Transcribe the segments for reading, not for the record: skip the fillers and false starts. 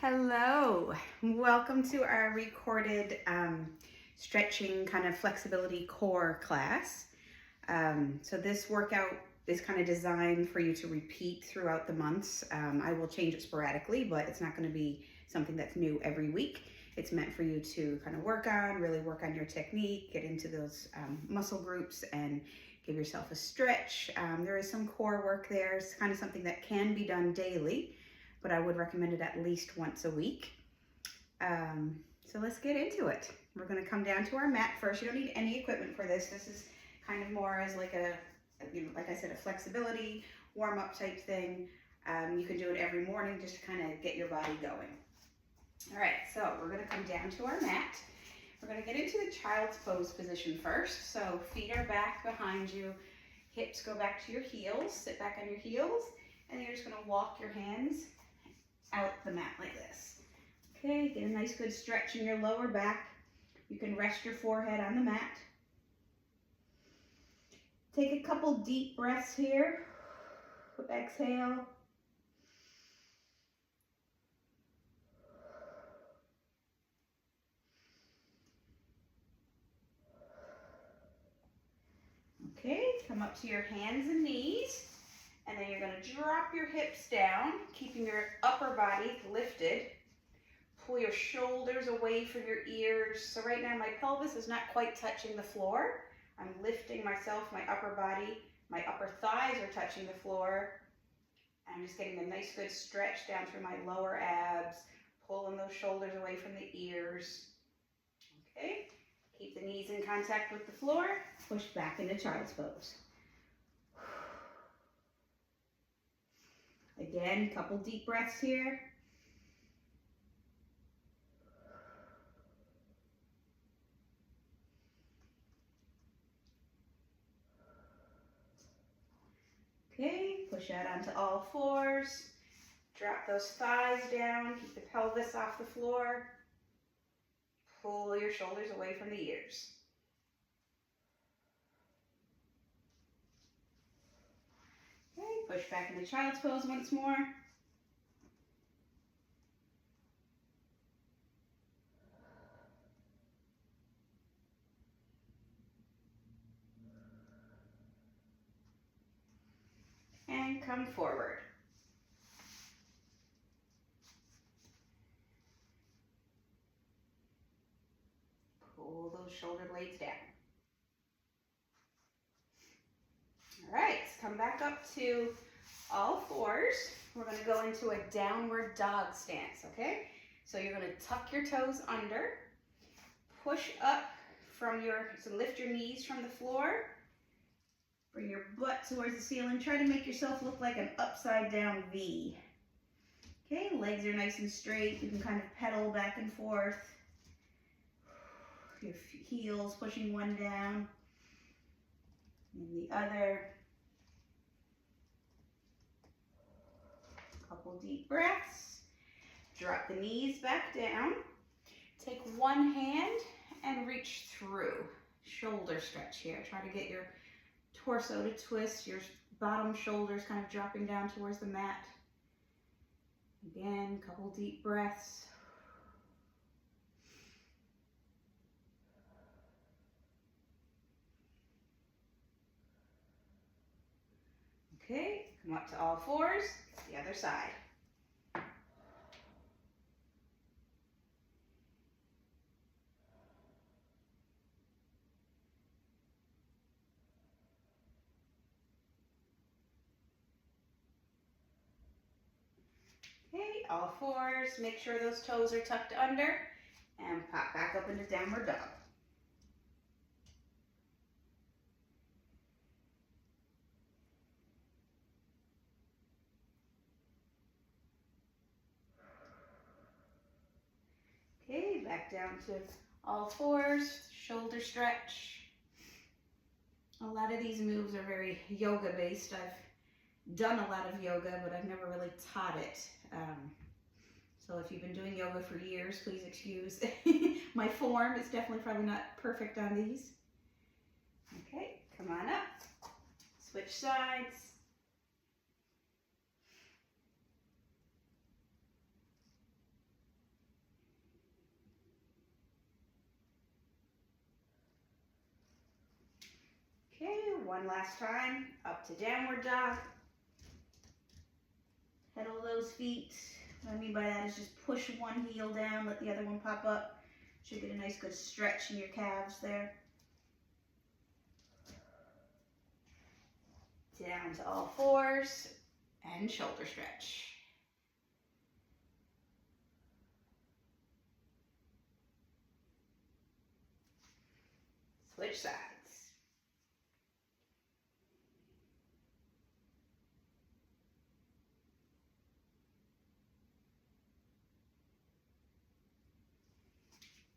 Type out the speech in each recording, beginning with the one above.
Hello, welcome to our recorded stretching kind of flexibility core class. So this workout is kind of designed for you to repeat throughout the months. I will change it sporadically, but it's not going to be something that's new every week. It's meant for you to kind of really work on your technique, get into those muscle groups and give yourself a stretch. There is some core work there. It's kind of something that can be done daily, but I would recommend it at least once a week. So let's get into it. We're going to come down to our mat first. You don't need any equipment for this. This is kind of more as like like I said, a flexibility warm-up type thing. You can do it every morning just to kind of get your body going. All right, so we're going to come down to our mat. We're going to get into the child's pose position first. So feet are back behind you, hips go back to your heels, sit back on your heels, and you're just going to walk your hands out the mat like this. Okay, get a nice good stretch in your lower back. You can rest your forehead on the mat. Take a couple deep breaths here. Exhale. Okay, come up to your hands and knees, and then you're going to drop your hips down, keeping your upper body lifted. Pull your shoulders away from your ears. So right now my pelvis is not quite touching the floor. I'm lifting myself, my upper body, my upper thighs are touching the floor. I'm just getting a nice good stretch down through my lower abs, pulling those shoulders away from the ears. Okay, keep the knees in contact with the floor, push back into child's pose. Again, couple deep breaths here. Okay, push out onto all fours. Drop those thighs down, keep the pelvis off the floor. Pull your shoulders away from the ears. Okay, push back into child's pose once more. And come forward. Pull those shoulder blades down. All right, let's come back up to all fours. We're going to go into a downward dog stance, okay? So you're going to tuck your toes under, push up so lift your knees from the floor, bring your butt towards the ceiling. Try to make yourself look like an upside down V. Okay, legs are nice and straight. You can kind of pedal back and forth. Your heels pushing one down and the other. Couple deep breaths. Drop the knees back down. Take one hand and reach through. Shoulder stretch here. Try to get your torso to twist, your bottom shoulders kind of dropping down towards the mat. Again, couple deep breaths. Okay, come up to all fours, the other side. Okay, all fours, make sure those toes are tucked under, and pop back up into downward dog. Okay, back down to all fours, shoulder stretch. A lot of these moves are very yoga based. I've done a lot of yoga, but I've never really taught it. So if you've been doing yoga for years, please excuse my form. It's definitely probably not perfect on these. Okay, come on up. Switch sides. one last time, up to downward dog. Pedal those feet. What I mean by that is just push one heel down, let the other one pop up. Should get a nice good stretch in your calves there. Down to all fours and shoulder stretch. Switch sides.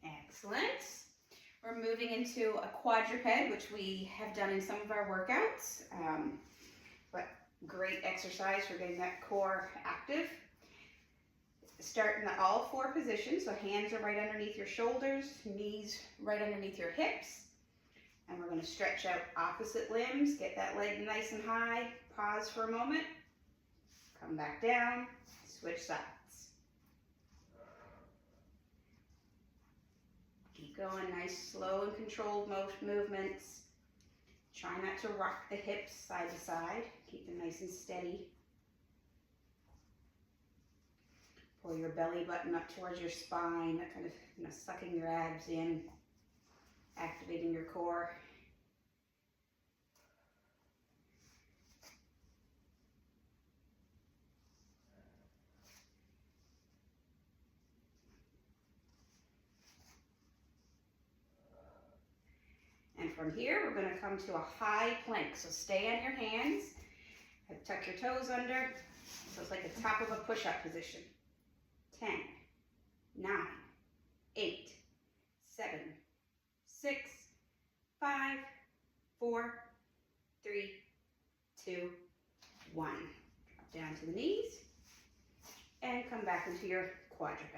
Excellent. We're moving into a quadruped, which we have done in some of our workouts, but great exercise for getting that core active. Start in the all four positions, so hands are right underneath your shoulders, knees right underneath your hips, and we're going to stretch out opposite limbs, get that leg nice and high, pause for a moment, come back down, switch sides. Keep going, nice, slow and controlled movements. Try not to rock the hips side to side. Keep them nice and steady. Pull your belly button up towards your spine, that kind of sucking your abs in, activating your core. And from here, we're going to come to a high plank. So stay on your hands, tuck your toes under, so it's like the top of a push-up position. 10, 9, 8, 7, 6, 5, 4, 3, 2, 1. Drop down to the knees and come back into your quadruped.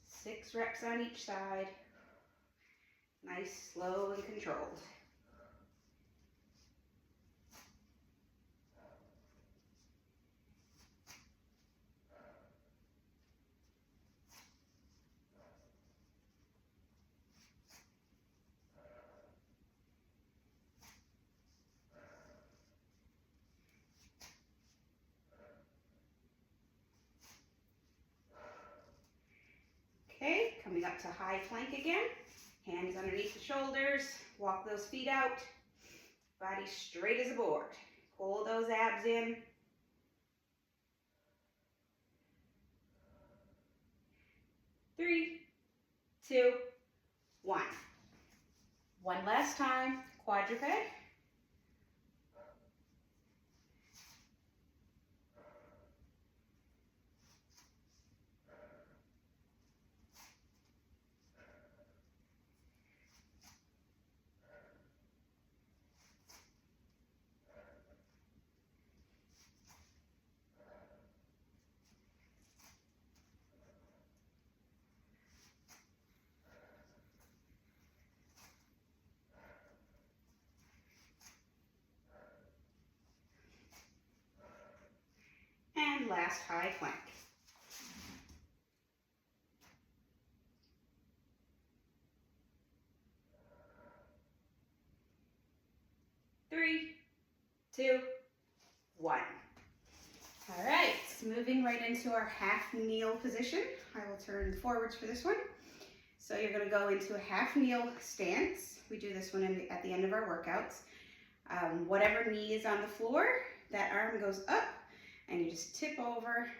6 reps on each side. Nice, slow, and controlled. Okay, coming up to high plank again. Hands underneath the shoulders, walk those feet out, body straight as a board. Pull those abs in. Three, 2, 1. One last time, quadruped. And last high plank. Three, 2, 1. All right, moving right into our half kneel position. I will turn forwards for this one. So you're going to go into a half kneel stance. We do this one at the end of our workouts. Whatever knee is on the floor, that arm goes up and you just tip over,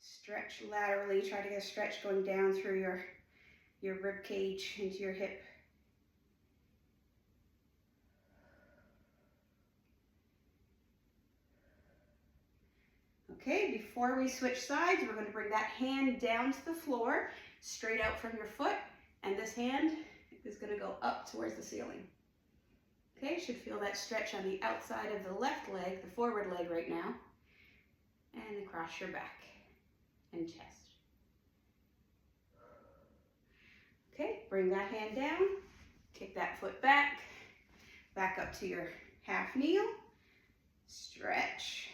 stretch laterally, try to get a stretch going down through your rib cage into your hip. Okay, before we switch sides, we're going to bring that hand down to the floor, straight out from your foot, and this hand is going to go up towards the ceiling. Okay, should feel that stretch on the outside of the left leg, the forward leg right now, and across your back and chest. Okay, bring that hand down, kick that foot back up to your half kneel, stretch.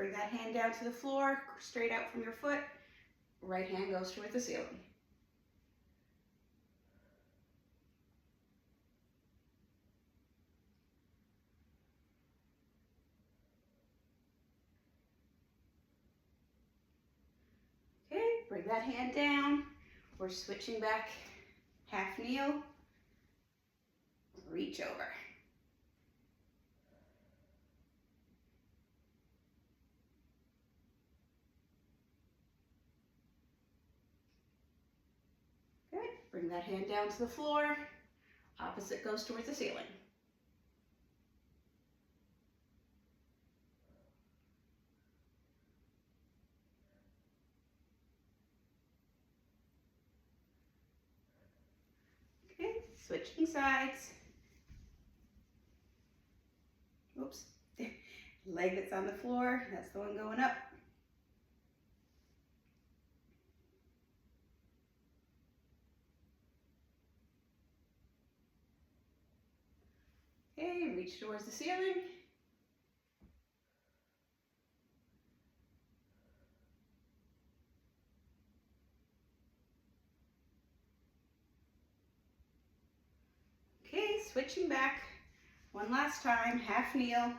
bring that hand down to the floor, straight out from your foot. Right hand goes toward the ceiling. Okay, bring that hand down. We're switching back, half kneel, reach over. Good, bring that hand down to the floor. Opposite goes towards the ceiling. Okay, switching sides. Oops, leg that's on the floor, that's the one going up. Okay, reach towards the ceiling. Okay, switching back. One last time, half kneel.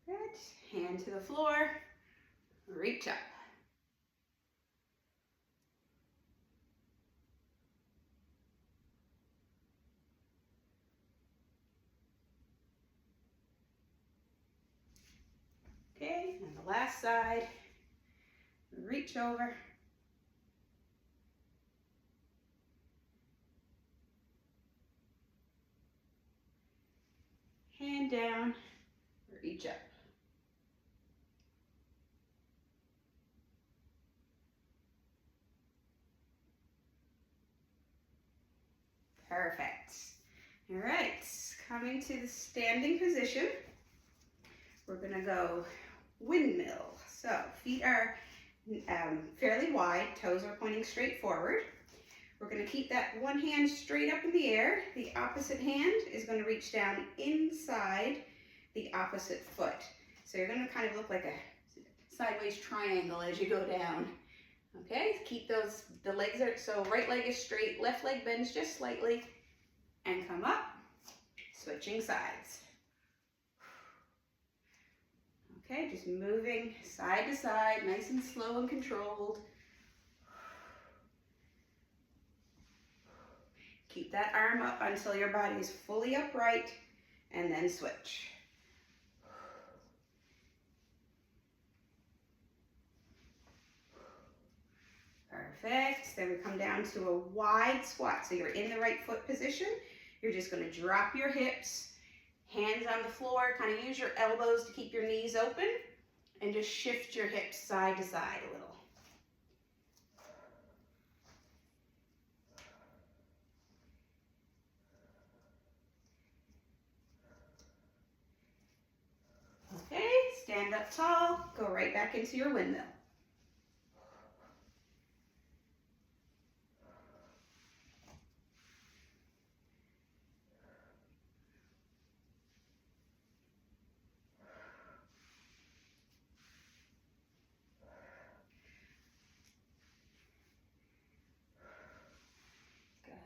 Good, hand to the floor, reach up. Okay, and the last side, reach over. Hand down, reach up. Perfect. All right, coming to the standing position, we're gonna go windmill. So feet are fairly wide, toes are pointing straight forward. We're gonna keep that one hand straight up in the air. The opposite hand is gonna reach down inside the opposite foot. So you're gonna kind of look like a sideways triangle as you go down. Okay, keep those, the legs are, so right leg is straight, left leg bends just slightly, and come up, switching sides. Okay, just moving side to side, nice and slow and controlled. Keep that arm up until your body is fully upright, and then switch. Perfect. Then we come down to a wide squat. So you're in the right foot position. You're just going to drop your hips, hands on the floor, kind of use your elbows to keep your knees open, and just shift your hips side to side a little. Okay, stand up tall, go right back into your windmill.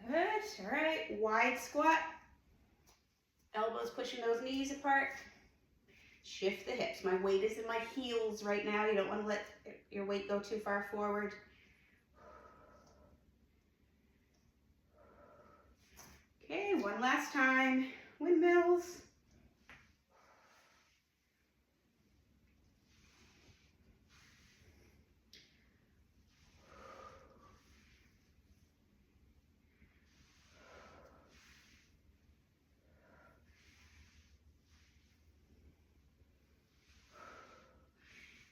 Good, all right, wide squat. Elbows pushing those knees apart. Shift the hips. My weight is in my heels right now. You don't want to let your weight go too far forward. Okay, one last time. Windmills.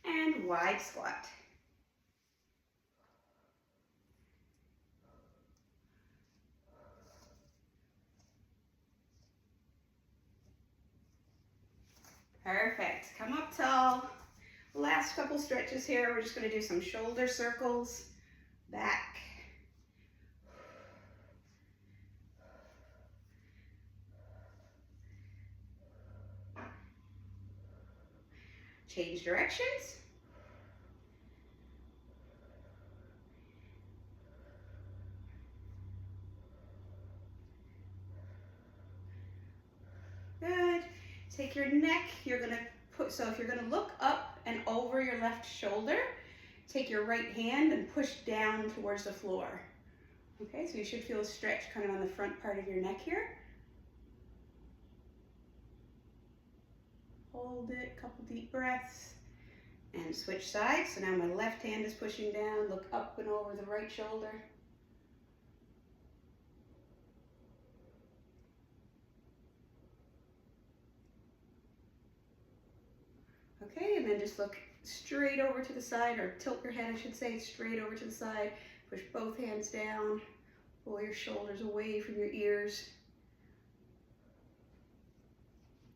And wide squat. Perfect. Come up tall. Last couple stretches here. We're just going to do some shoulder circles. back. Change directions. Good. Take your neck, you're gonna so if you're gonna look up and over your left shoulder, take your right hand and push down towards the floor. Okay, so you should feel a stretch kind of on the front part of your neck here. Hold it, couple deep breaths, and switch sides. So now my left hand is pushing down, look up and over the right shoulder. Okay, and then just look straight over to the side, or tilt your head, I should say, straight over to the side. Push both hands down, pull your shoulders away from your ears.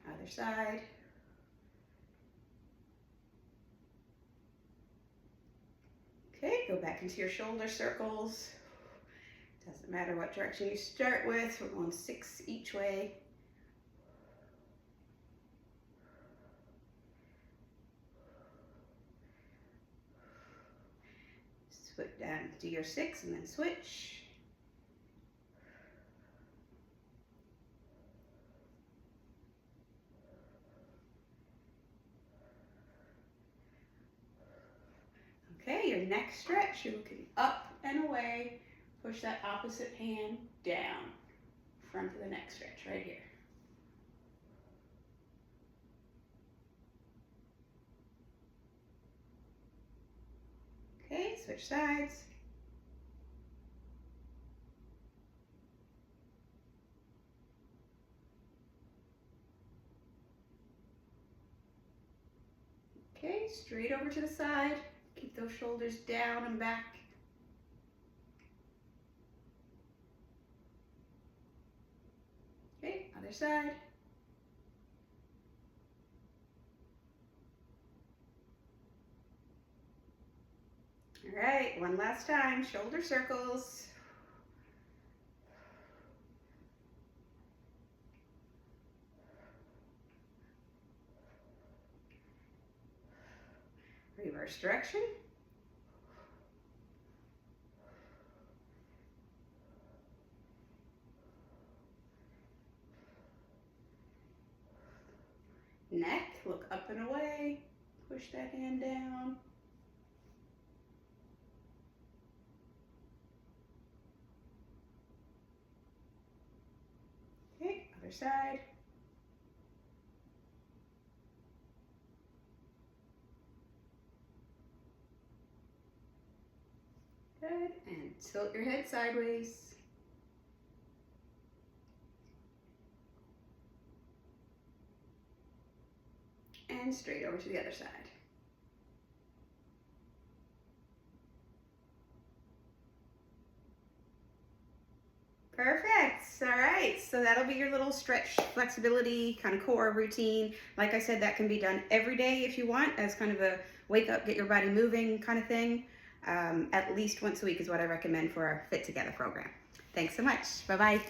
Other side. Okay, go back into your shoulder circles. Doesn't matter what direction you start with, we're going 6 each way. Switch down, do your 6 and then switch. Okay, your neck stretch, you're looking up and away. Push that opposite hand down. Front of the neck stretch, right here. Okay, switch sides. Okay, straight over to the side. Keep those shoulders down and back. Okay, other side. All right, one last time, shoulder circles. Reverse direction. Neck, look up and away. Push that hand down. Okay, other side. Good, and tilt your head sideways. And straight over to the other side. Perfect. All right, so that'll be your little stretch, flexibility, kind of core routine. Like I said, that can be done every day if you want, as kind of a wake up, get your body moving kind of thing. At least once a week is what I recommend for our Fit Together program. Thanks so much. Bye-bye.